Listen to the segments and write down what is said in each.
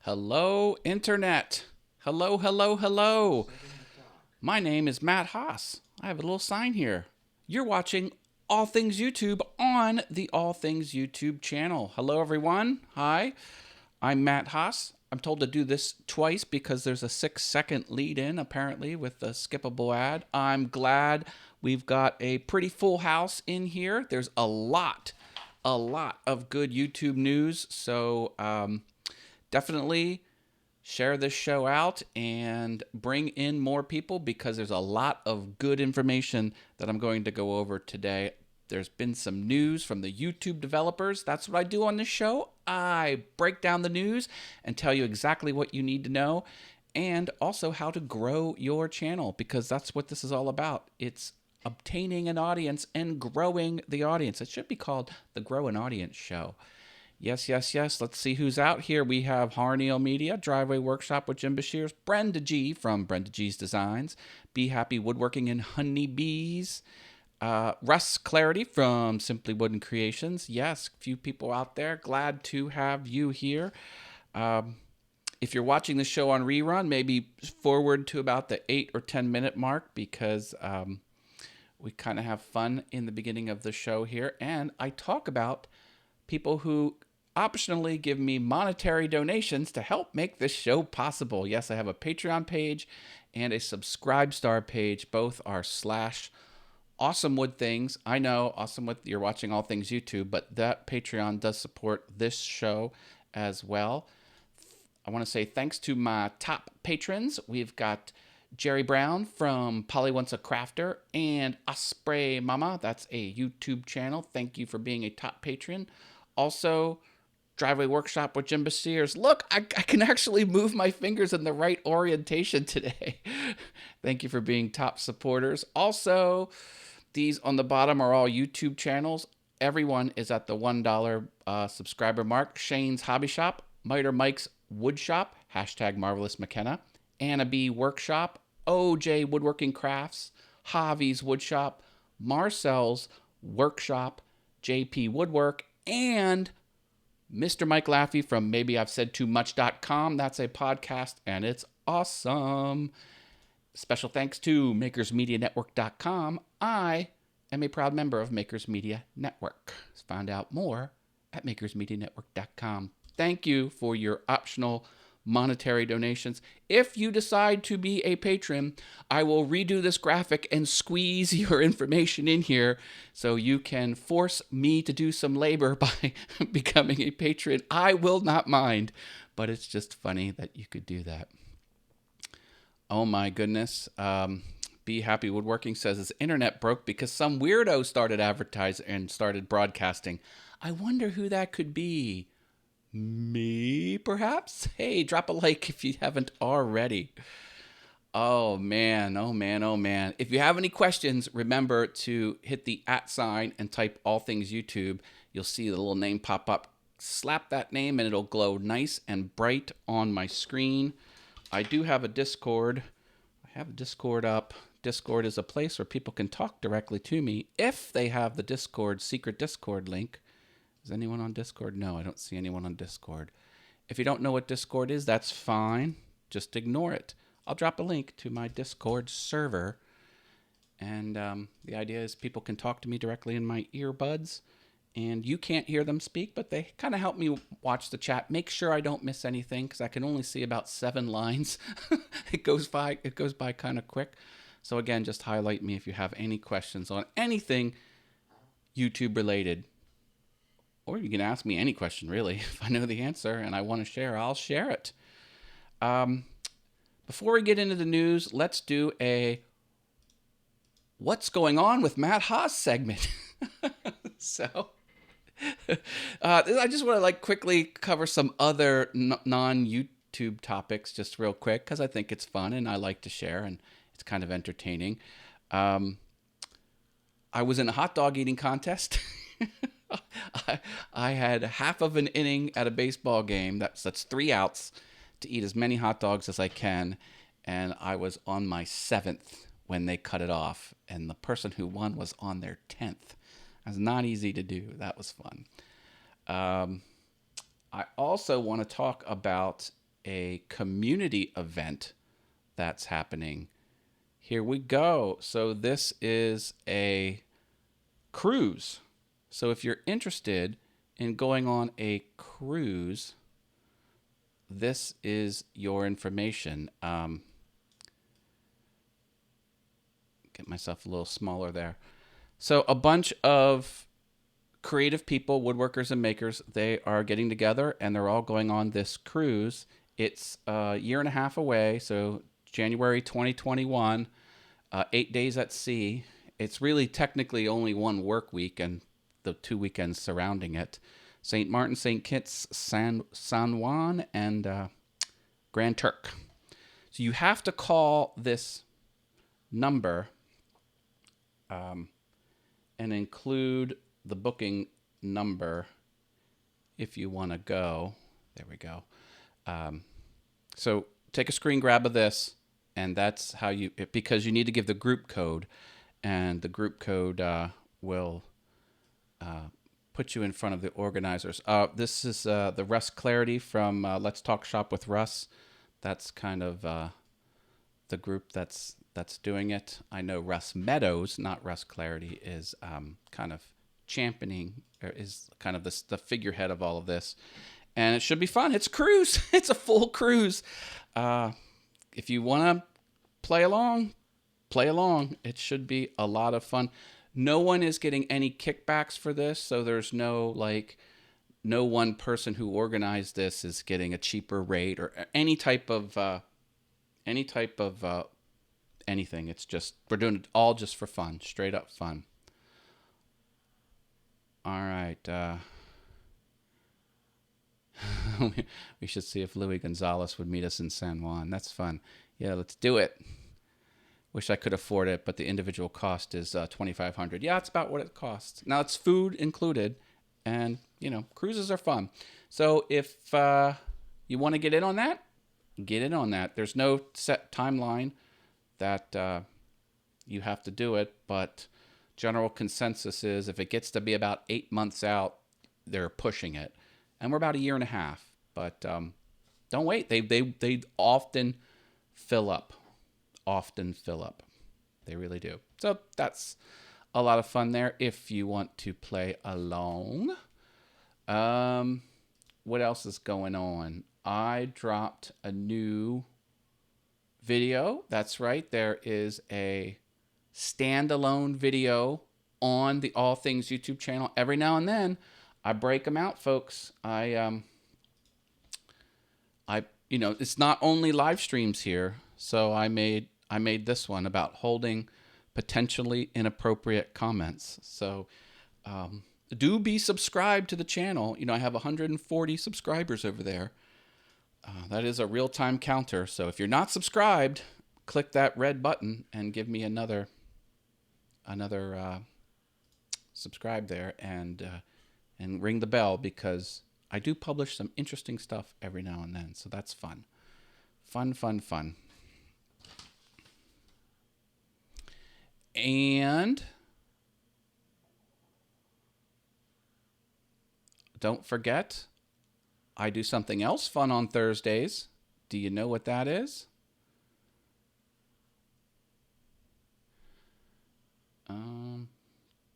Hello, Internet. Hello, hello, hello. My name is Matt Haas. I have a little sign here. You're watching All Things YouTube on the All Things YouTube channel. Hello, everyone. Hi, I'm Matt Haas. I'm told to do this twice because there's a 6-second lead in, apparently, with a skippable ad. I'm glad we've got a pretty full house in here. There's a lot of good YouTube news. So, definitely share this show out and bring in more people because there's a lot of good information that I'm going to go over today. There's been some news from the YouTube developers. That's what I do on this show. I break down the news and tell you exactly what you need to know and also how to grow your channel because that's what this is all about. It's obtaining an audience and growing the audience. It should be called the Grow an Audience Show. Yes, yes, yes. Let's see who's out here. We have Harneal Media, Driveway Workshop with Jim Bashir's, Brenda G from Brenda G's Designs, Be Happy Woodworking and Honeybees, Russ Clarity from Simply Wooden Creations. Yes, a few people out there. Glad to have you here. If you're watching the show on rerun, maybe forward to about the 8 or 10 minute mark because we kind of have fun in the beginning of the show here. And I talk about people who optionally give me monetary donations to help make this show possible. Yes, I have a Patreon page and a Subscribe Star page. Both are / Awesome Wood Things. I know, Awesome Wood, you're watching All Things YouTube, but that Patreon does support this show as well. I want to say thanks to my top patrons. We've got Jerry Brown from Polly Once a Crafter and Osprey Mama. That's a YouTube channel. Thank you for being a top patron. Also, Driveway Workshop with Jim Bashir's. Look, I can actually move my fingers in the right orientation today. Thank you for being top supporters. Also, these on the bottom are all YouTube channels. Everyone is at the $1 subscriber mark. Shane's Hobby Shop, Miter Mike's Wood Shop, hashtag Marvelous McKenna, Anna B Workshop, OJ Woodworking Crafts, Javi's Wood Shop, Marcel's Workshop, JP Woodwork, and Mr. Mike Laffey from MaybeI'veSaidTooMuch.com. That's a podcast, and it's awesome. Special thanks to MakersMediaNetwork.com. I am a proud member of Makers Media Network. Find out more at MakersMediaNetwork.com. Thank you for your optional monetary donations. If you decide to be a patron, I will redo this graphic and squeeze your information in here so you can force me to do some labor by becoming a patron. I will not mind, but it's just funny that you could do that. Oh my goodness. Be Happy Woodworking says his internet broke because some weirdo started advertising and started broadcasting. I wonder who that could be. Me, perhaps? Hey, drop a like if you haven't already. Oh man, oh man, oh man. If you have any questions, remember to hit the @ sign and type All Things YouTube. You'll see the little name pop up. Slap that name and it'll glow nice and bright on my screen. I do have a Discord. I have Discord up. Discord is a place where people can talk directly to me if they have the Discord, secret Discord link. Is anyone on Discord? No, I don't see anyone on Discord. If you don't know what Discord is, that's fine. Just ignore it. I'll drop a link to my Discord server. And the idea is people can talk to me directly in my earbuds. And you can't hear them speak, but they kind of help me watch the chat. Make sure I don't miss anything because I can only see about 7 lines. It goes by kind of quick. So again, just highlight me if you have any questions on anything YouTube related. Or you can ask me any question, really. If I know the answer and I want to share, I'll share it. Before we get into the news, let's do a What's Going On with Matt Haas segment. So, I just want to quickly cover some other non-YouTube topics just real quick because I think it's fun and I like to share and it's kind of entertaining. I was in a hot dog eating contest. I had half of an inning at a baseball game. That's 3 outs to eat as many hot dogs as I can. And I was on my 7th when they cut it off. And the person who won was on their 10th. That's not easy to do. That was fun. I also want to talk about a community event that's happening. Here we go. So this is a cruise. So if you're interested in going on a cruise, this is your information. Get myself a little smaller there. So a bunch of creative people, woodworkers and makers, they are getting together and they're all going on this cruise. It's a year and a half away, so January 2021, 8 days at sea. It's really technically only one work week and the 2 weekends surrounding it. St. Martin, St. Kitts, San Juan, and Grand Turk. So you have to call this number and include the booking number if you want to go. There we go. So take a screen grab of this, and that's how you, because you need to give the group code, and the group code will put you in front of the organizers. This is the Russ Clarity from Let's Talk Shop with Russ. That's kind of the group that's doing it. I know Russ Meadows, not Russ Clarity, is kind of championing, or is kind of the figurehead of all of this. And it should be fun. It's a cruise. It's a full cruise. If you want to play along. It should be a lot of fun. No one is getting any kickbacks for this, so there's no one person who organized this is getting a cheaper rate or any type of anything. It's just, we're doing it all just for fun, straight up fun. All right. We should see if Louis Gonzalez would meet us in San Juan. That's fun. Yeah, let's do it. Wish I could afford it, but the individual cost is $2,500. Yeah, it's about what it costs. Now it's food included, and cruises are fun. So if you want to get in on that, get in on that. There's no set timeline that you have to do it, but general consensus is if it gets to be about 8 months out, they're pushing it, and we're about a year and a half. But don't wait. They often fill up. They really do. So that's a lot of fun there if you want to play along. What else is going on? I dropped a new video. That's right. There is a standalone video on the All Things YouTube channel. Every now and then I break them out, folks. It's not only live streams here. So I made this one about holding potentially inappropriate comments. So do be subscribed to the channel. I have 140 subscribers over there. That is a real-time counter. So if you're not subscribed, click that red button and give me another subscribe there, and ring the bell, because I do publish some interesting stuff every now and then. So that's fun. Fun. And don't forget, I do something else fun on Thursdays. Do you know what that is?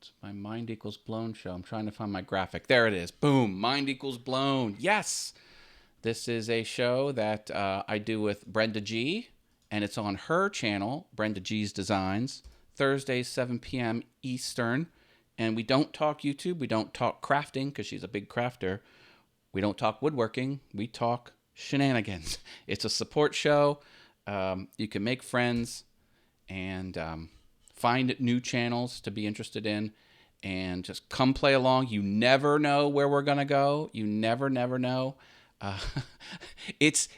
It's my Mind Equals Blown show. I'm trying to find my graphic. There it is. Boom. Mind Equals Blown. Yes. This is a show that I do with Brenda G, and it's on her channel, Brenda G's Designs, Thursdays, 7 p.m. Eastern. And we don't talk YouTube. We don't talk crafting, because she's a big crafter. We don't talk woodworking. We talk shenanigans. It's a support show. You can make friends and find new channels to be interested in, and just come play along. You never know where we're going to go. You never know. It's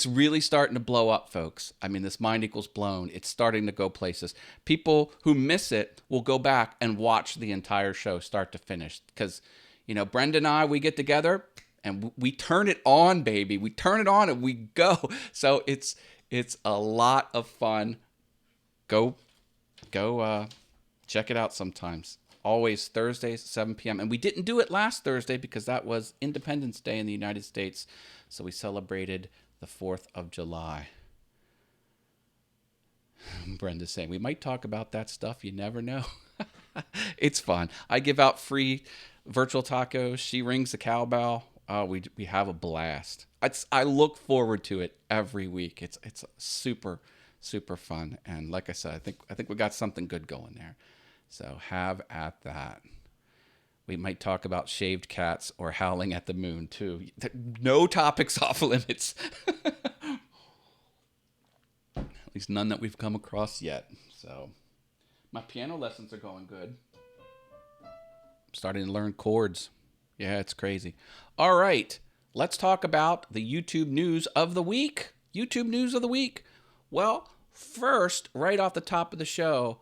really starting to blow up, folks. I mean, this Mind Equals Blown, it's starting to go places. People who miss it will go back and watch the entire show start to finish, because Brenda and I, we get together and we turn it on, baby. We turn it on and we go. So it's a lot of fun. Go check it out sometimes. Always Thursdays, 7 p.m. And we didn't do it last Thursday because that was Independence Day in the United States. So we celebrated the 4th of July. Brenda's saying, we might talk about that stuff. You never know. It's fun. I give out free virtual tacos. She rings the cowbell. We have a blast. I look forward to it every week. It's super, super fun. And like I said, I think we got something good going there. So have at that. We might talk about shaved cats or howling at the moon too. No topics off limits. At least none that we've come across yet. So my piano lessons are going good. I'm starting to learn chords. Yeah, it's crazy. All right, let's talk about the YouTube news of the week. YouTube news of the week. Well, first, right off the top of the show,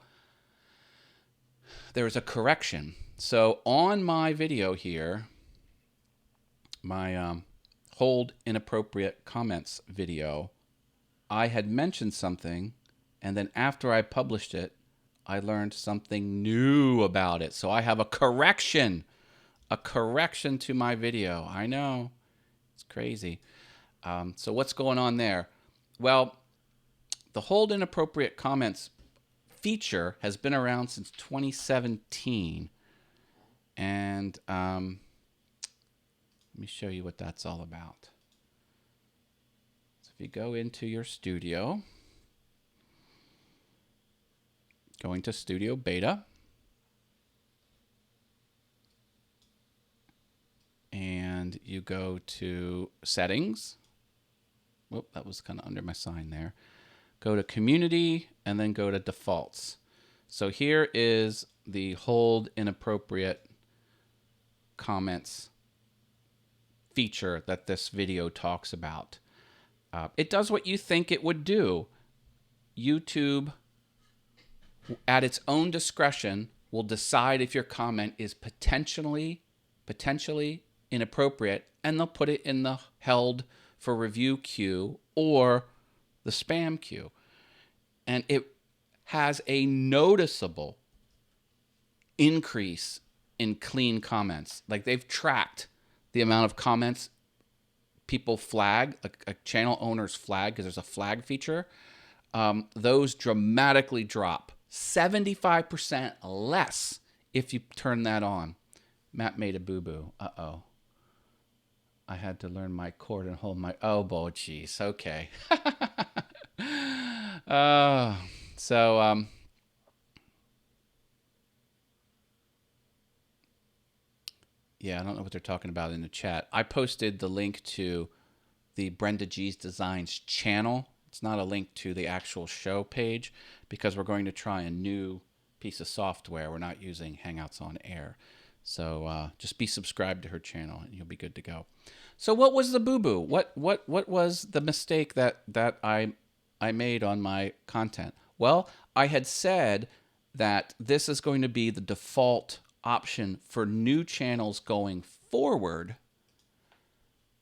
there was a correction. So on my video here, my hold inappropriate comments video, I had mentioned something, and then after I published it, I learned something new about it. So I have a correction to my video. I know, it's crazy. So what's going on there? Well, the hold inappropriate comments feature has been around since 2017. And let me show you what that's all about. So if you go into your studio, going to Studio Beta, and you go to Settings. Whoop, that was kind of under my sign there. Go to Community, and then go to Defaults. So here is the hold inappropriate comments feature that this video talks about. It does what you think it would do. YouTube, at its own discretion, will decide if your comment is potentially inappropriate, and they'll put it in the held for review queue or the spam queue. And it has a noticeable increase in clean comments. Like, they've tracked the amount of comments people flag, a channel owner's flag, because there's a flag feature. Those dramatically drop 75% less if you turn that on. Matt made a boo-boo. Uh-oh. I had to learn my chord and hold my... Oh, jeez. Okay. Yeah, I don't know what they're talking about in the chat. I posted the link to the Brenda G's Designs channel. It's not a link to the actual show page because we're going to try a new piece of software. We're not using Hangouts on Air. So just be subscribed to her channel and you'll be good to go. So what was the boo-boo? What was the mistake that I made on my content? Well, I had said that this is going to be the default option for new channels going forward.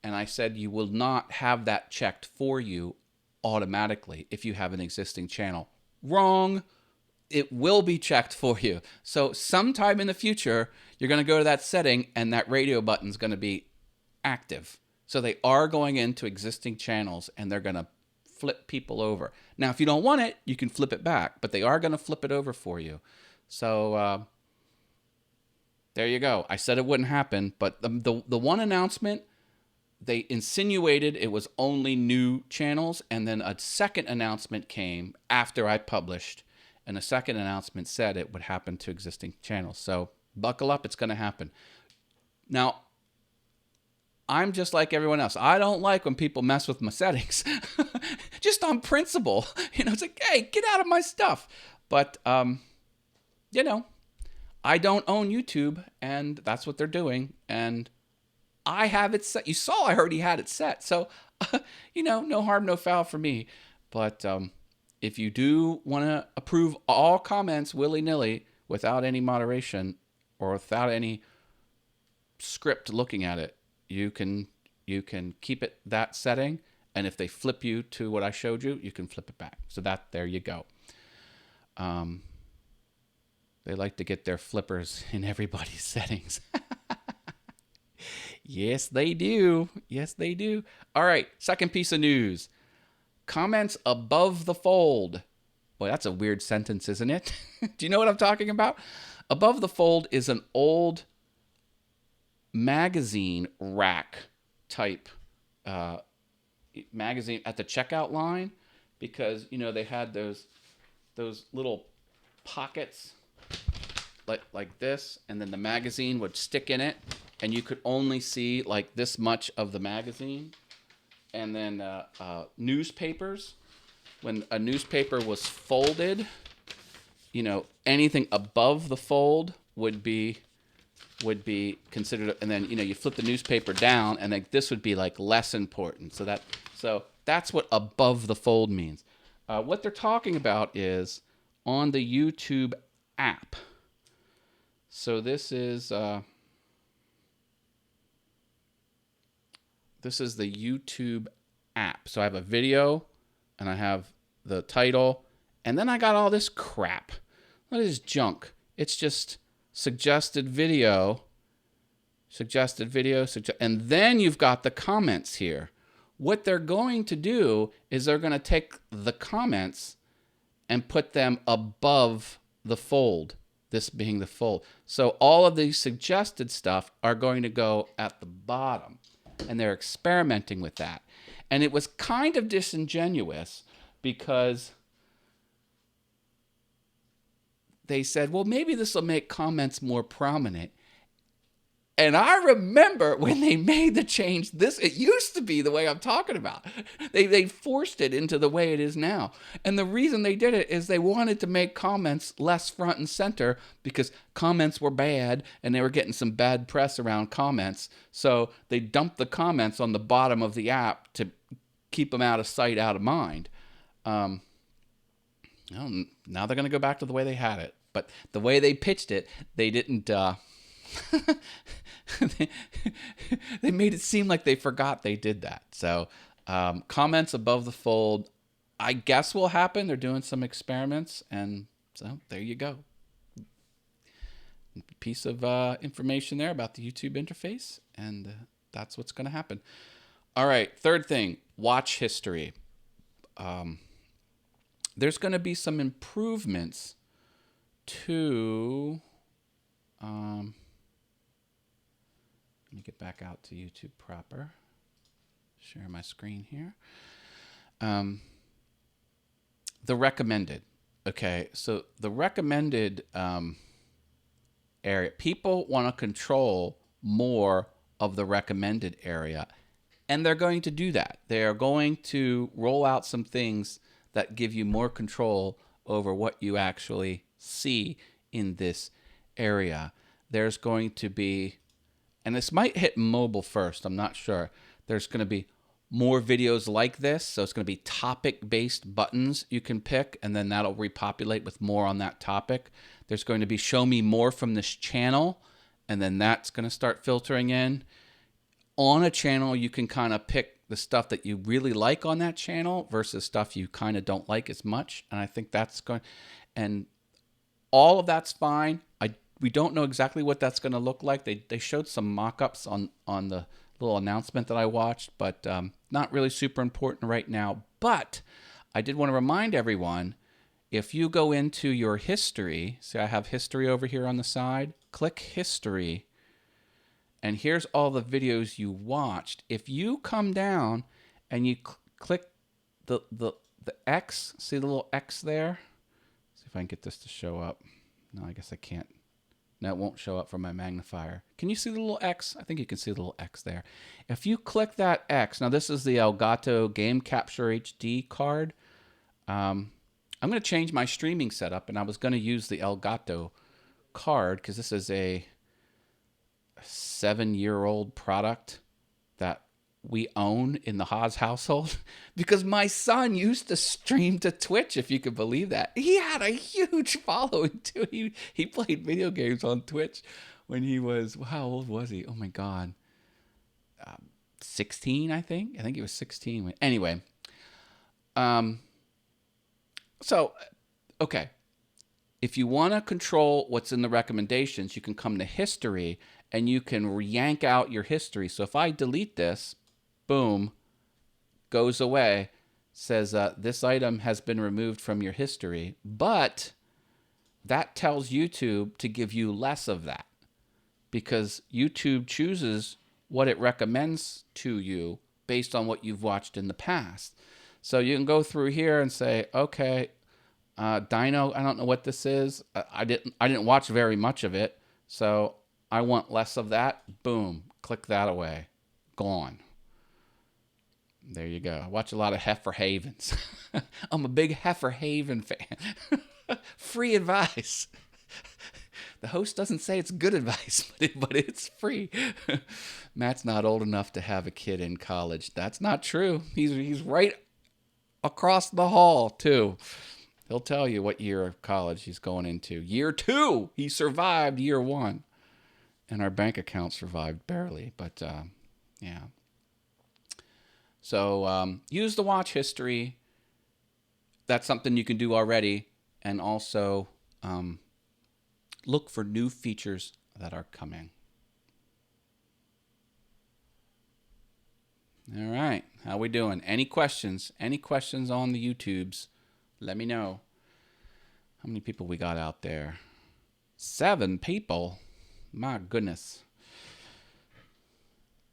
And I said you will not have that checked for you automatically if you have an existing channel. Wrong. It will be checked for you. So sometime in the future, you're going to go to that setting and that radio button is going to be active. So they are going into existing channels and they're going to flip people over. Now, if you don't want it, you can flip it back, but they are going to flip it over for you. So there you go. I said it wouldn't happen, but the one announcement, they insinuated it was only new channels, and then a second announcement came after I published, and a second announcement said it would happen to existing channels. So buckle up, it's going to happen. Now, I'm just like everyone else. I don't like when people mess with my settings. Just on principle. It's like, hey, get out of my stuff. But, I don't own YouTube, and that's what they're doing. And I have it set. You saw I already had it set. So, no harm, no foul for me. But if you do want to approve all comments willy-nilly without any moderation or without any script looking at it, you can keep it that setting. And if they flip you to what I showed you, you can flip it back. So there you go. They like to get their flippers in everybody's settings. Yes, they do. Yes, they do. All right, second piece of news. Comments above the fold. Boy, that's a weird sentence, isn't it? Do you know what I'm talking about? Above the fold is an old magazine rack type uh, magazine at the checkout line, because they had those little pockets like this, and then the magazine would stick in it, and you could only see like this much of the magazine. And then newspapers, when a newspaper was folded, anything above the fold would be considered, and then you flip the newspaper down, and then this would be like less important. So that's what above the fold means. What they're talking about is on the YouTube app. So this is the YouTube app. So I have a video, and I have the title, and then I got all this crap. What is junk? It's just suggested video, and then you've got the comments here. What they're going to do is they're going to take the comments and put them above the fold, this being the fold. So all of these suggested stuff are going to go at the bottom, and they're experimenting with that. And it was kind of disingenuous because they said, well, maybe this will make comments more prominent. And I remember when they made the change, it used to be the way I'm talking about. They forced it into the way it is now. And the reason they did it is they wanted to make comments less front and center, because comments were bad and they were getting some bad press around comments. So they dumped the comments on the bottom of the app to keep them out of sight, out of mind. Now they're going to go back to the way they had it. But the way they pitched it, they didn't... they made it seem like they forgot they did that. So comments above the fold, I guess, will happen. They're doing some experiments, and so there you go. Piece of information there about the YouTube interface, and that's what's going to happen. All right, third thing, watch history. There's going to be some improvements to... let me get back out to YouTube proper. Share my screen here. The recommended. Okay, so the recommended area. People want to control more of the recommended area, and they're going to do that. They are going to roll out some things that give you more control over what you actually see in this area. There's going to be, and this might hit mobile first, I'm not sure. There's going to be more videos like this. So it's going to be topic-based buttons you can pick, and then that'll repopulate with more on that topic. There's going to be show me more from this channel, and then that's going to start filtering in. On a channel, you can kind of pick the stuff that you really like on that channel versus stuff you kind of don't like as much. And I think that's going, and all of that's fine. We don't know exactly what that's going to look like. They showed some mock-ups on the little announcement that I watched, but not really super important right now. But I did want to remind everyone, if you go into your history, see I have history over here on the side, click history, and here's all the videos you watched. If you come down and you click the X, see the little X there? See if I can get this to show up. No, I guess I can't. No, it won't show up from my magnifier. Can you see the little X? I think you can see the little X there. If you click that X, now this is the Elgato Game Capture HD card. I'm going to change my streaming setup, and I was going to use the Elgato card because this is a 7-year-old product that we own in the Haas household because my son used to stream to Twitch, if you could believe that. He had a huge following too. He played video games on Twitch when he was, how old was he? Oh my God. 16, I think. I think he was 16. Anyway. So, okay. If you want to control what's in the recommendations, you can come to history, and you can yank out your history. So if I delete this, boom, goes away, says this item has been removed from your history, but that tells YouTube to give you less of that because YouTube chooses what it recommends to you based on what you've watched in the past. So you can go through here and say, okay, Dino, I don't know what this is. I didn't watch very much of it, so I want less of that. Boom, click that away, gone. There you go. I watch a lot of Heifer Havens. I'm a big Heifer Haven fan. Free advice. The host doesn't say it's good advice, but it's free. Matt's not old enough to have a kid in college. That's not true. He's right across the hall, too. He'll tell you what year of college he's going into. Year 2. He survived year 1. And our bank account survived barely. But, yeah. So use the watch history. That's something you can do already. And also look for new features that are coming. All right. How we doing? Any questions? Any questions on the YouTubes? Let me know. How many people we got out there? 7 people. My goodness.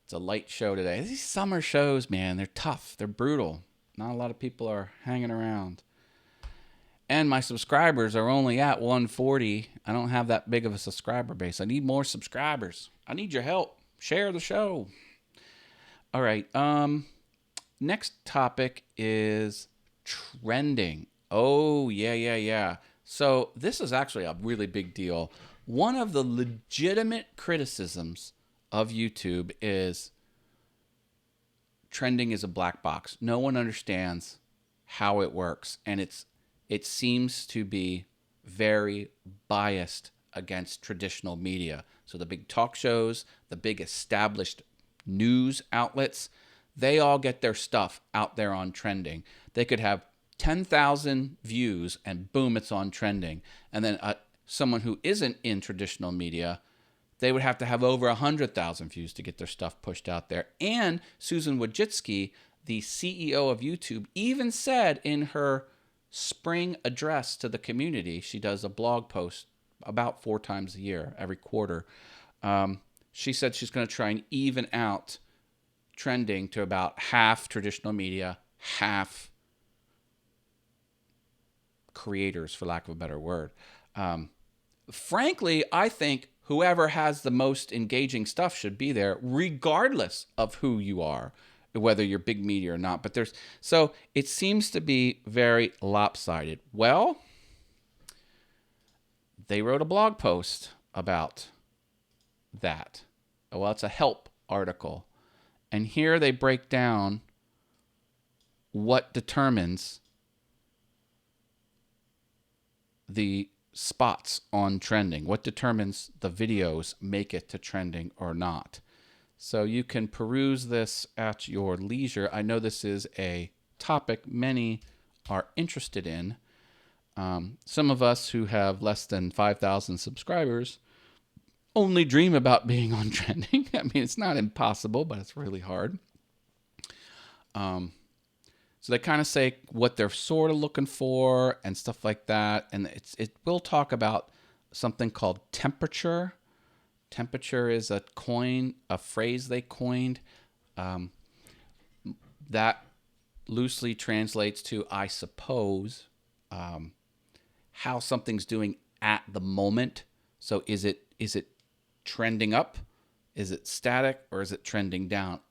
It's a light show today. These summer shows, man, they're tough. They're brutal. Not a lot of people are hanging around. And my subscribers are only at 140. I don't have that big of a subscriber base. I need more subscribers. I need your help. Share the show. All right. Next topic is trending. Oh, yeah. So this is actually a really big deal. One of the legitimate criticisms of YouTube is trending is a black box. No one understands how it works, and it seems to be very biased against traditional media. So the big talk shows, the big established news outlets, they all get their stuff out there on trending. They could have 10,000 views and boom, it's on trending. And then someone who isn't in traditional media, they would have to have over 100,000 views to get their stuff pushed out there. And Susan Wojcicki, the CEO of YouTube, even said in her spring address to the community, she does a blog post about 4 times a year, every quarter. She said she's going to try and even out trending to about half traditional media, half creators, for lack of a better word. Frankly, I think whoever has the most engaging stuff should be there, regardless of who you are, whether you're big media or not. But so it seems to be very lopsided. Well, they wrote a blog post about that. Well, it's a help article. And here they break down what determines the spots on trending, what determines the videos make it to trending or not. So you can peruse this at your leisure. I know this is a topic many are interested in. Some of us who have less than 5,000 subscribers only dream about being on trending. I mean, it's not impossible, but it's really hard. So they kind of say what they're sort of looking for and stuff like that. And it will talk about something called temperature. Temperature is a phrase they coined. That loosely translates to, I suppose, how something's doing at the moment. So is it trending up? Is it static, or is it trending down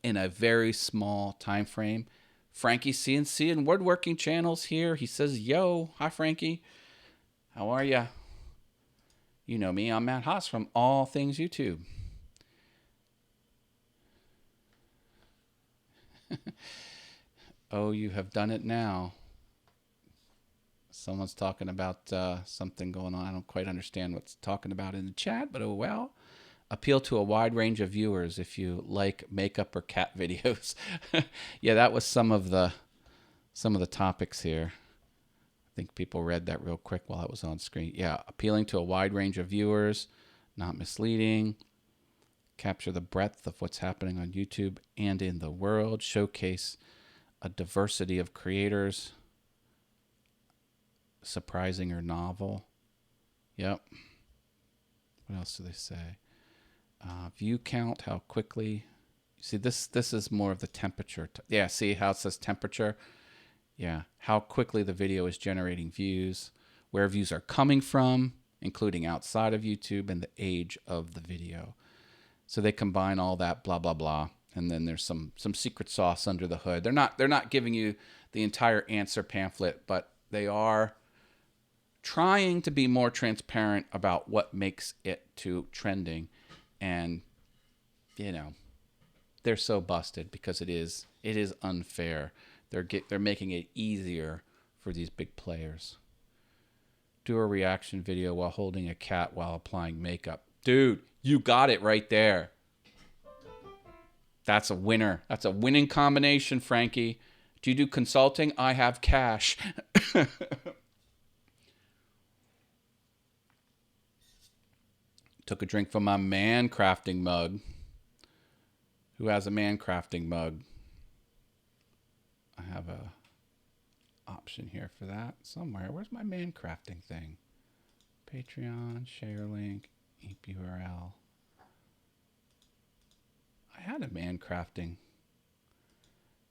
in a very small time frame? Frankie CNC and Woodworking Channels here. He says, yo, hi, Frankie. How are ya? You know me. I'm Matt Haas from All Things YouTube. Oh, you have done it now. Someone's talking about something going on. I don't quite understand what's talking about in the chat, but oh well. Appeal to a wide range of viewers if you like makeup or cat videos. Yeah, that was some of the topics here. I think people read that real quick while it was on screen. Yeah, appealing to a wide range of viewers, not misleading. capture the breadth of what's happening on YouTube and in the world, showcase a diversity of creators, surprising or novel. Yep. What else do they say? View count, how quickly. See, this is more of the temperature. Yeah, see how it says temperature? Yeah, how quickly the video is generating views, where views are coming from, including outside of YouTube, and the age of the video. So they combine all that, blah, blah, blah. And then there's some secret sauce under the hood. They're not giving you the entire answer pamphlet, but they are trying to be more transparent about what makes it to trending. And, you know, they're so busted because it is unfair. They're making it easier for these big players. Do a reaction video while holding a cat while applying makeup. Dude, you got it right there. That's a winner. That's a winning combination, Frankie. Do you do consulting? I have cash. Took a drink from my man crafting mug. Who has a man crafting mug? I have a option here for that somewhere. Where's my man crafting thing? Patreon, share link, EAP URL. I had a man crafting.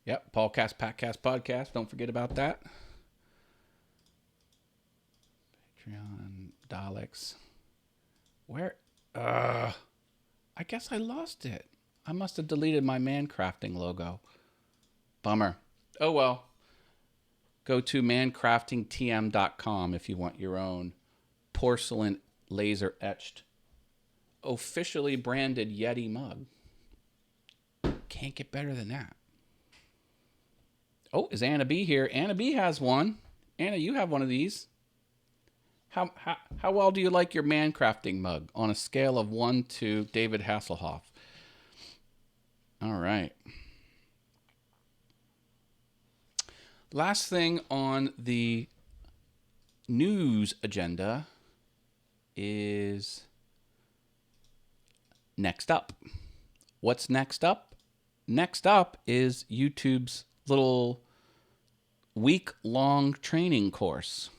Yep, Paulcast, Patcast, Podcast. Don't forget about that. Patreon, Daleks. Where? I guess I lost it. I must have deleted my man crafting logo. Bummer. Oh well. Go to mancraftingtm.com if you want your own porcelain laser etched, officially branded Yeti mug. Can't get better than that. Oh, is Anna B here? Anna B has one. Anna, you have one of these. How well do you like your man crafting mug on a scale of 1 to David Hasselhoff? All right. Last thing on the news agenda is next up. What's next up? Next up is YouTube's little week-long training course.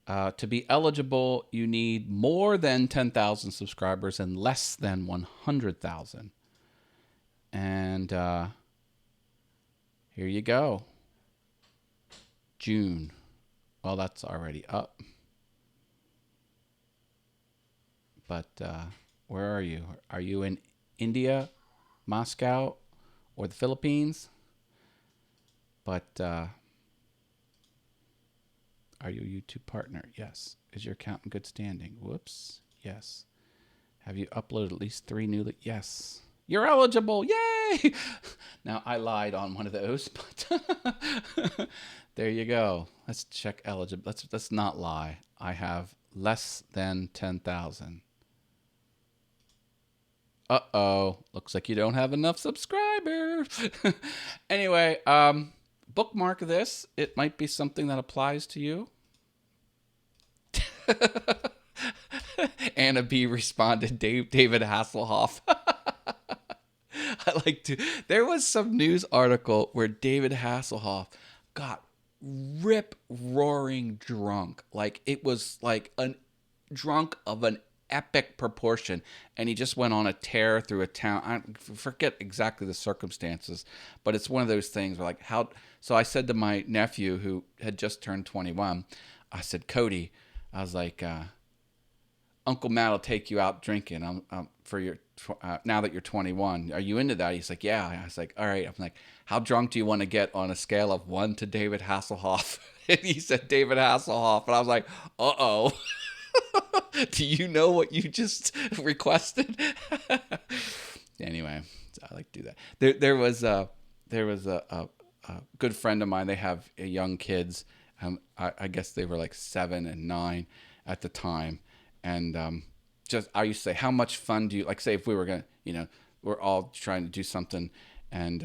To be eligible, you need more than 10,000 subscribers and less than 100,000. And here you go. June. Well, that's already up. But where are you? Are you in India, Moscow, or the Philippines? But are you a YouTube partner? Yes. Is your account in good standing? Whoops. Yes. Have you uploaded at least 3 new? Yes. You're eligible. Yay! Now, I lied on one of those, but there you go. Let's check eligible. Let's not lie. I have less than 10,000. Uh-oh. Looks like you don't have enough subscribers. Anyway, bookmark this. It might be something that applies to you. Anna B responded, David Hasselhoff. I like to. There was some news article where David Hasselhoff got rip-roaring drunk. Like, it was like a drunk of an epic proportion, and he just went on a tear through a town. I forget exactly the circumstances, but it's one of those things where, like, how. So I said to my nephew, who had just turned 21, I said, Cody, I was like, Uncle Matt will take you out drinking for your now that you're 21. Are you into that? He's like, yeah. I was like, all right. I'm like, how drunk do you want to get on a scale of 1 to David Hasselhoff? And he said David Hasselhoff, and I was like, uh-oh. Do you know what you just requested? Anyway, I like to do that. There was a good friend of mine. They have young kids. I guess they were like 7 and 9 at the time. And I used to say, how much fun do you, like, say if we were going to, we're all trying to do something, and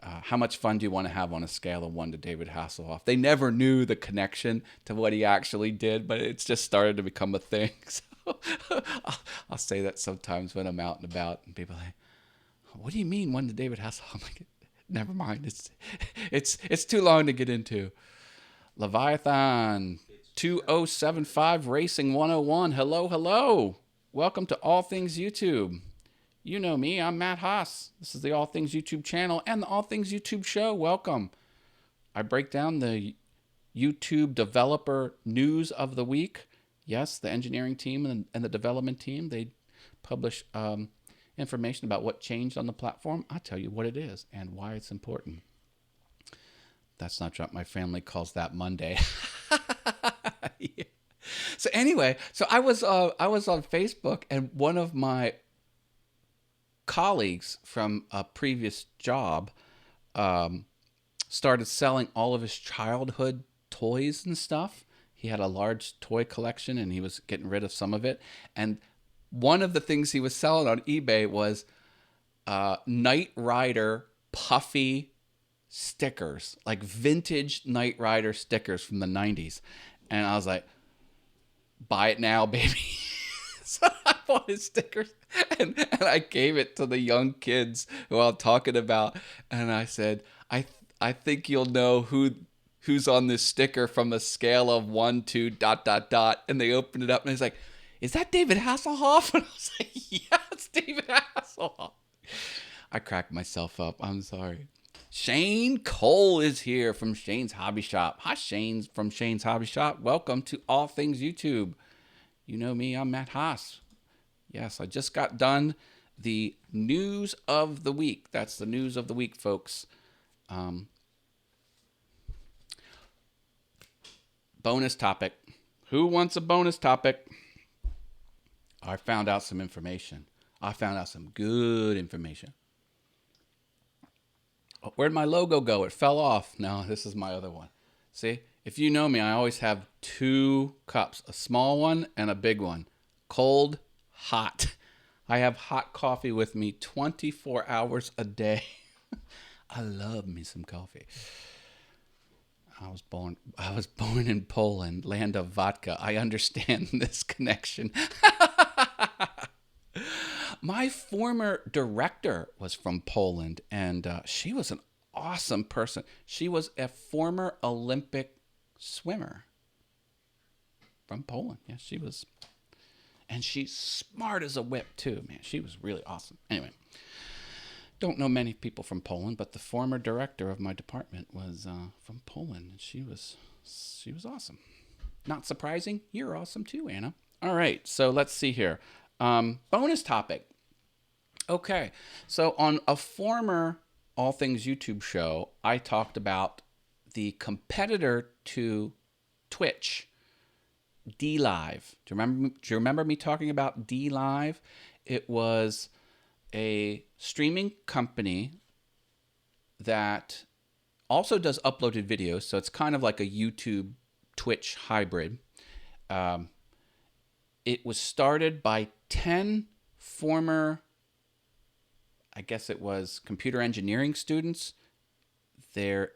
how much fun do you want to have on a scale of 1 to David Hasselhoff? They never knew the connection to what he actually did, but it's just started to become a thing. So I'll say that sometimes when I'm out and about, and people are like, "What do you mean? When did David Hasselhoff?" I'm like, "Never mind. It's too long to get into." Leviathan 2075 Racing 101. Hello, hello. Welcome to All Things YouTube. You know me. I'm Matt Haas. This is the All Things YouTube channel and the All Things YouTube show. Welcome. I break down the YouTube developer news of the week. Yes, the engineering team and the development team, they publish information about what changed on the platform. I'll tell you what it is and why it's important. That's not what my family calls that Monday. Yeah. So anyway, I was on Facebook, and one of my colleagues from a previous job started selling all of his childhood toys and stuff. He had a large toy collection, and he was getting rid of some of it. And one of the things he was selling on eBay was Knight Rider puffy stickers, like vintage Knight Rider stickers from the 90s. And I was like, buy it now, baby. So I bought his stickers, and I gave it to the young kids who I'm talking about. And I said, I think you'll know who's on this sticker from a scale of 1 to ... And they opened it up, and he's like, "Is that David Hasselhoff?" And I was like, "Yeah, it's David Hasselhoff." I cracked myself up. I'm sorry. Shane Cole is here from Shane's Hobby Shop. Hi, Shane from Shane's Hobby Shop. Welcome to All Things YouTube. You know me, I'm Matt Haas. Yes, I just got done the news of the week. That's the news of the week, folks. Bonus topic. Who wants a bonus topic? I found out some information. I found out some good information. Oh, where'd my logo go? It fell off. No, this is my other one. See, if you know me, I always have two cups, a small one and a big one. Cold, hot. I have hot coffee with me 24 hours a day. I love me some coffee. I was born in Poland, land of vodka. I understand this connection. My former director was from Poland, and she was an awesome person. She was a former Olympic swimmer from Poland. Yeah, she was. And she's smart as a whip, too, man. She was really awesome. Anyway, don't know many people from Poland, but the former director of my department was from Poland. She was awesome. Not surprising. You're awesome, too, Anna. All right, so let's see here. Bonus topic. Okay, so on a former All Things YouTube show, I talked about the competitor to Twitch, DLive. Do you remember me talking about DLive? It was a streaming company that also does uploaded videos, so it's kind of like a YouTube Twitch hybrid. It was started by 10 former, I guess it was computer engineering students. They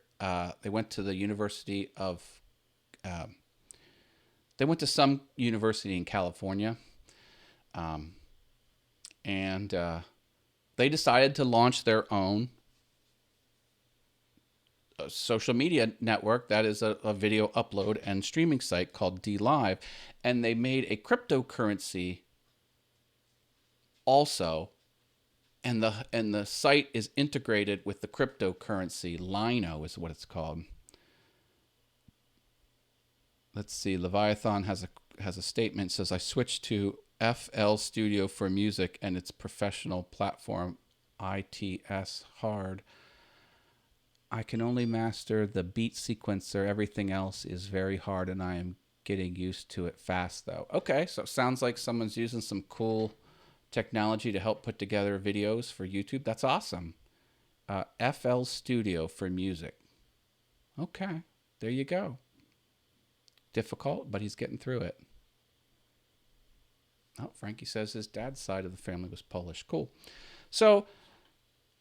went to the University of, they went to some university in California, and they decided to launch their own social media network that is a video upload and streaming site called DLive, and they made a cryptocurrency also, and the site is integrated with the cryptocurrency. Lino is what it's called. Let's see. Leviathan has a statement. It says, "I switched to FL Studio for music and its professional platform ITS hard. I can only master the beat sequencer. Everything else is very hard, and I am getting used to it fast, though." Okay, so it sounds like someone's using some cool technology to help put together videos for YouTube. That's awesome. FL Studio for music. Okay, there you go. Difficult, but he's getting through it. Oh, Frankie says his dad's side of the family was Polish. Cool. So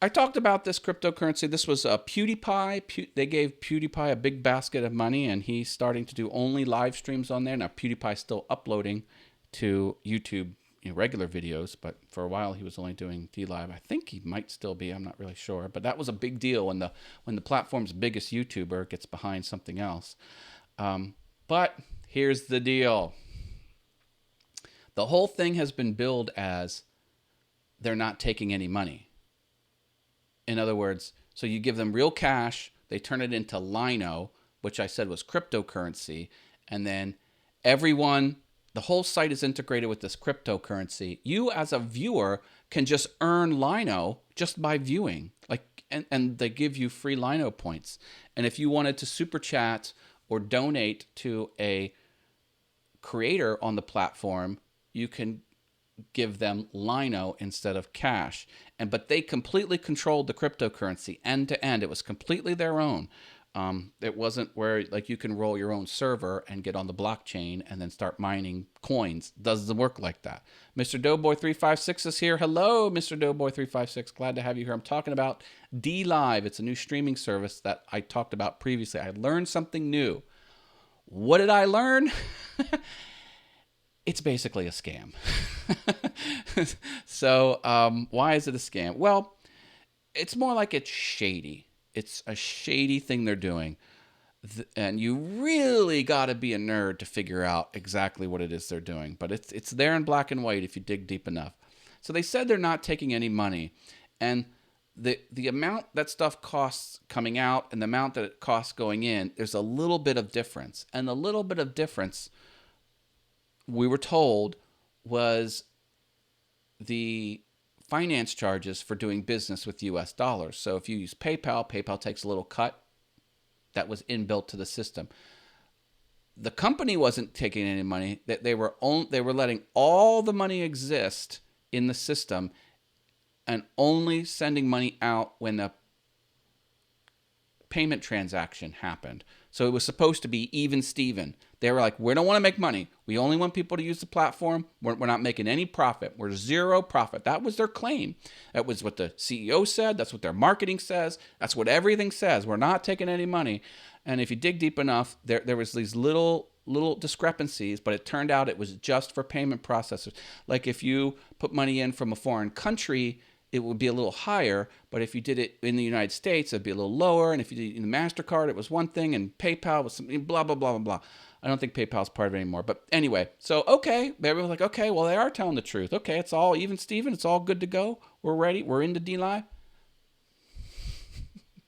I talked about this cryptocurrency. This was PewDiePie. They gave PewDiePie a big basket of money, and he's starting to do only live streams on there. Now, PewDiePie's still uploading to YouTube, regular videos, but for a while he was only doing DLive. I think he might still be. I'm not really sure, but that was a big deal when the platform's biggest YouTuber gets behind something else. But here's the deal: the whole thing has been billed as they're not taking any money. In other words, so you give them real cash, they turn it into Lino, which I said was cryptocurrency, and then the whole site is integrated with this cryptocurrency. You as a viewer can just earn Lino just by viewing, and they give you free Lino points. And if you wanted to super chat or donate to a creator on the platform, you can give them Lino instead of cash. But they completely controlled the cryptocurrency end to end. It was completely their own. It wasn't where you can roll your own server and get on the blockchain and then start mining coins. Doesn't work like that. Mr. Doughboy356 is here. Hello, Mr. Doughboy356. Glad to have you here. I'm talking about DLive. It's a new streaming service that I talked about previously. I learned something new. What did I learn? It's basically a scam. So why is it a scam? Well, it's more like it's shady. It's a shady thing they're doing. And you really got to be a nerd to figure out exactly what it is they're doing. But it's there in black and white if you dig deep enough. So they said they're not taking any money. And the amount that stuff costs coming out and the amount that it costs going in, there's a little bit of difference. And the little bit of difference, we were told, was the finance charges for doing business with US dollars. So if you use PayPal, PayPal takes a little cut that was inbuilt to the system. The company wasn't taking any money. They were letting all the money exist in the system and only sending money out when the payment transaction happened. So it was supposed to be even Steven. They were like, we don't want to make money. We only want people to use the platform. We're not making any profit. We're zero profit. That was their claim. That was what the CEO said. That's what their marketing says. That's what everything says. We're not taking any money. And if you dig deep enough, there was these little discrepancies, but it turned out it was just for payment processors. Like if you put money in from a foreign country, it would be a little higher, but if you did it in the United States, it'd be a little lower. And if you did it in the MasterCard, it was one thing, and PayPal was something, blah, blah, blah, blah, blah. I don't think PayPal's part of it anymore. But anyway, so, okay, everyone's like, okay, well, they are telling the truth. Okay, it's all even, Steven. It's all good to go. We're ready. We're into DLive.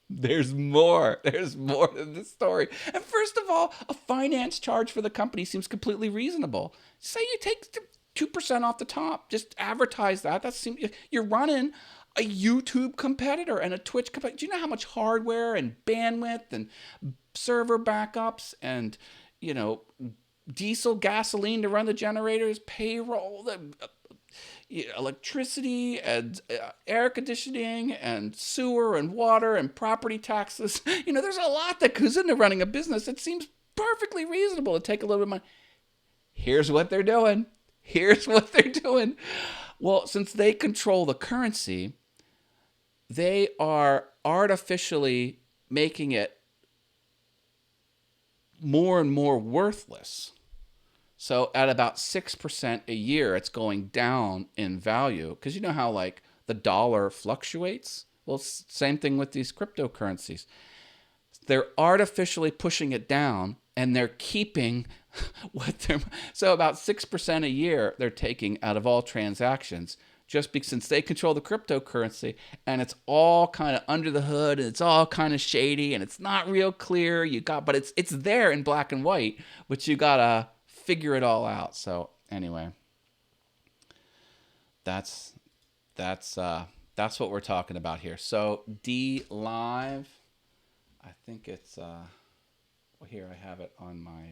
There's more. There's more to this story. And first of all, a finance charge for the company seems completely reasonable. Say you take 2% off the top. Just advertise that. You're running a YouTube competitor and a Twitch competitor. Do you know how much hardware and bandwidth and server backups and, diesel gasoline to run the generators, payroll, electricity and air conditioning and sewer and water and property taxes? There's a lot that goes into running a business. It seems perfectly reasonable to take a little bit of money. Here's what they're doing. Well, since they control the currency, they are artificially making it more and more worthless. So at about 6% a year, it's going down in value. Because you know how the dollar fluctuates? Well, same thing with these cryptocurrencies. They're artificially pushing it down, and they're keeping so about 6% a year they're taking out of all transactions, just because since they control the cryptocurrency, and it's all kind of under the hood, and it's all kind of shady, and it's not real clear. But it's there in black and white, but you gotta figure it all out. So anyway, that's what we're talking about here. So DLive, I think it's here I have it on my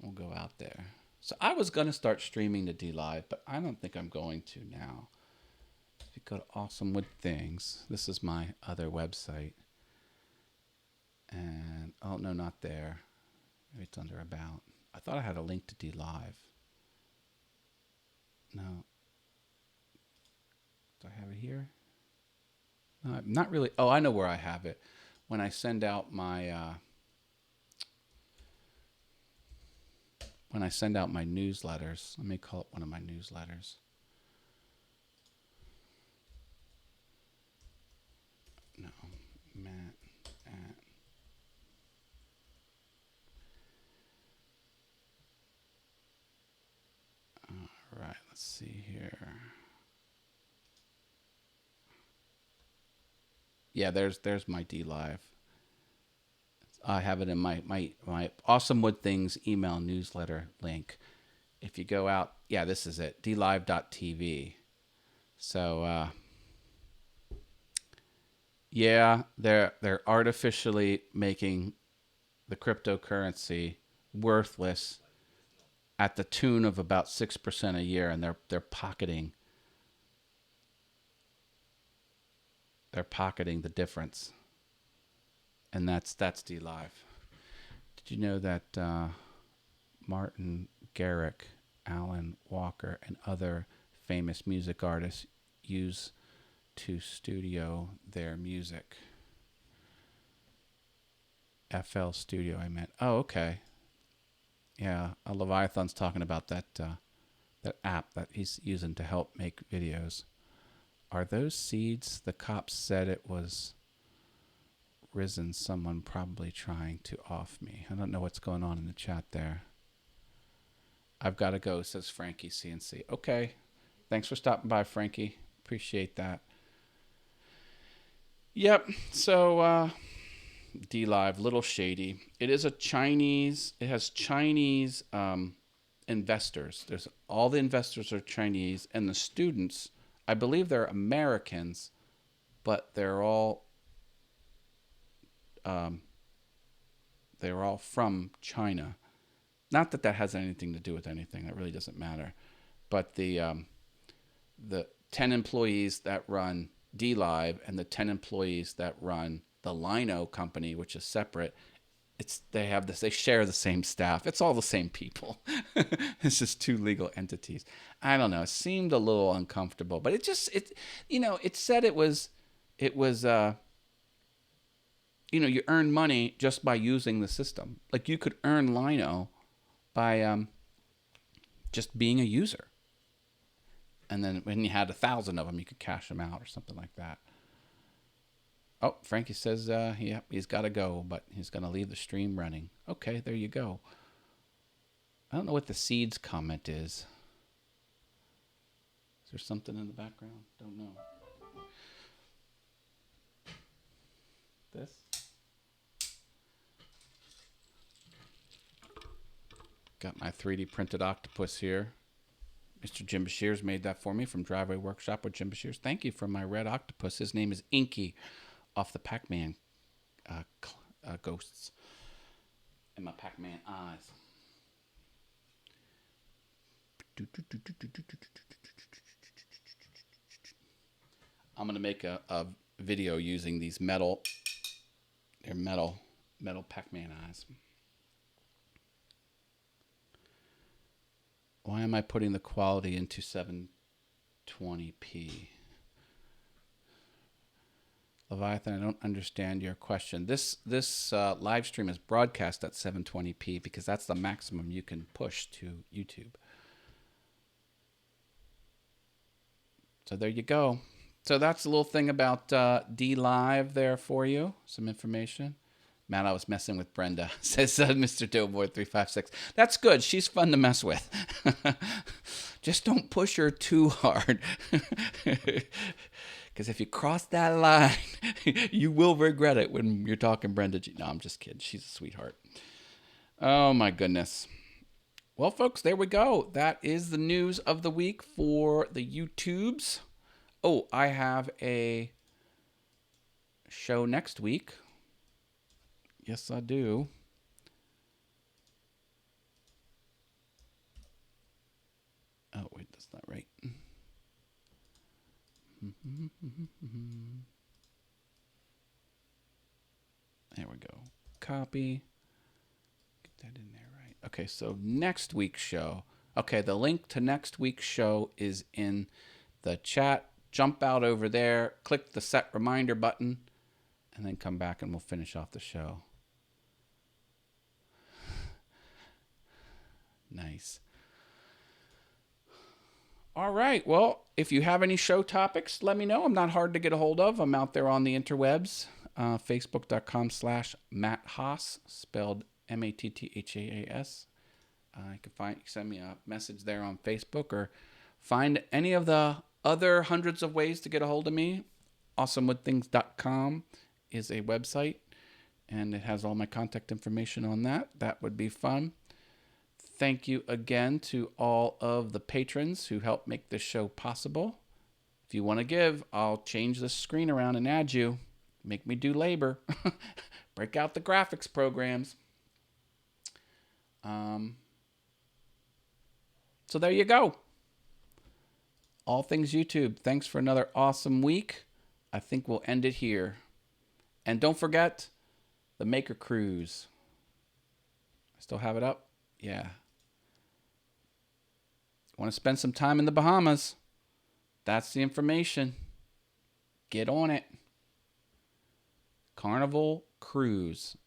we'll go out there. So I was going to start streaming to DLive, but I don't think I'm going to now. If you go to Awesome Wood Things, this is my other website. And, oh, no, not there. Maybe it's under About. I thought I had a link to DLive. No. Do I have it here? No, not really. Oh, I know where I have it. When I send out my when I send out my newsletters. Let me call it one of my newsletters. No, Matt at. All right, let's see here. Yeah, there's my D Live. I have it in my Awesome Wood Things email newsletter link. If you go out, yeah, this is it, dlive.tv. So yeah, they're artificially making the cryptocurrency worthless at the tune of about 6% a year, and they're pocketing the difference, and that's DLive. Did you know that Martin Garrick, Alan Walker, and other famous music artists use to studio their music? FL Studio, I meant. Oh, okay. Yeah, Leviathan's talking about that app that he's using to help make videos. Are those seeds? The cops said it was risen. Someone probably trying to off me. I don't know what's going on in the chat there. I've got to go, says Frankie CNC. Okay. Thanks for stopping by, Frankie. Appreciate that. Yep. So, DLive, little shady. It is a Chinese. It has Chinese investors. All the investors are Chinese, and the students, I believe they're Americans, but they're all from China. Not that has anything to do with anything. That really doesn't matter. But the 10 employees that run DLive and the 10 employees that run the Lino company, which is separate, they share the same staff. It's all the same people. It's just two legal entities. I don't know. It seemed a little uncomfortable, but it said it was you earn money just by using the system. Like you could earn Lino by just being a user. And then when you had 1,000 of them, you could cash them out or something like that. Oh, Frankie says, he's got to go, but he's going to leave the stream running. Okay, there you go. I don't know what the seeds comment is. Is there something in the background? Don't know. This? Got my 3D printed octopus here. Mr. Jim Bashir's made that for me from Driveway Workshop with Jim Bashir's. Thank you for my red octopus. His name is Inky, off the Pac-Man ghosts and my Pac-Man eyes. I'm going to make a video using these metal Pac-Man eyes. Why am I putting the quality into 720p? Leviathan, I don't understand your question. This live stream is broadcast at 720p because that's the maximum you can push to YouTube. So there you go. So that's a little thing about DLive there for you. Some information. Man, I was messing with Brenda, says Mr. Doughboy356. That's good. She's fun to mess with. Just don't push her too hard. Because if you cross that line, you will regret it when you're talking Brenda G. No, I'm just kidding. She's a sweetheart. Oh, my goodness. Well, folks, there we go. That is the news of the week for the YouTubes. Oh, I have a show next week. Yes, I do. Oh, wait, that's not right. There we go. Copy. Get that in there right. Okay, so next week's show. Okay, the link to next week's show is in the chat. Jump out over there, click the set reminder button, and then come back and we'll finish off the show. Nice. All right. Well, if you have any show topics, let me know. I'm not hard to get a hold of. I'm out there on the interwebs. Facebook.com/Matt Haas, spelled Matthas. You can send me a message there on Facebook, or find any of the other hundreds of ways to get a hold of me. AwesomeWoodThings.com is a website, and it has all my contact information on that. That would be fun. Thank you again to all of the patrons who help make this show possible. If you want to give, I'll change the screen around and add you. Make me do labor. Break out the graphics programs. So there you go. All Things YouTube. Thanks for another awesome week. I think we'll end it here. And don't forget the Maker Cruise. I still have it up? Yeah. Want to spend some time in the Bahamas? That's the information. Get on it. Carnival Cruise.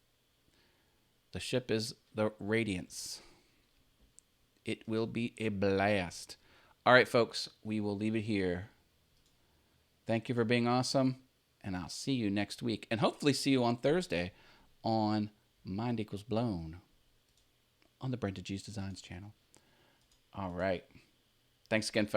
The ship is the Radiance. It will be a blast. All right, folks, we will leave it here. Thank you for being awesome, and I'll see you next week, and hopefully see you on Thursday on Mind Equals Blown on the Brenda G's Designs channel. All right. Thanks again, folks.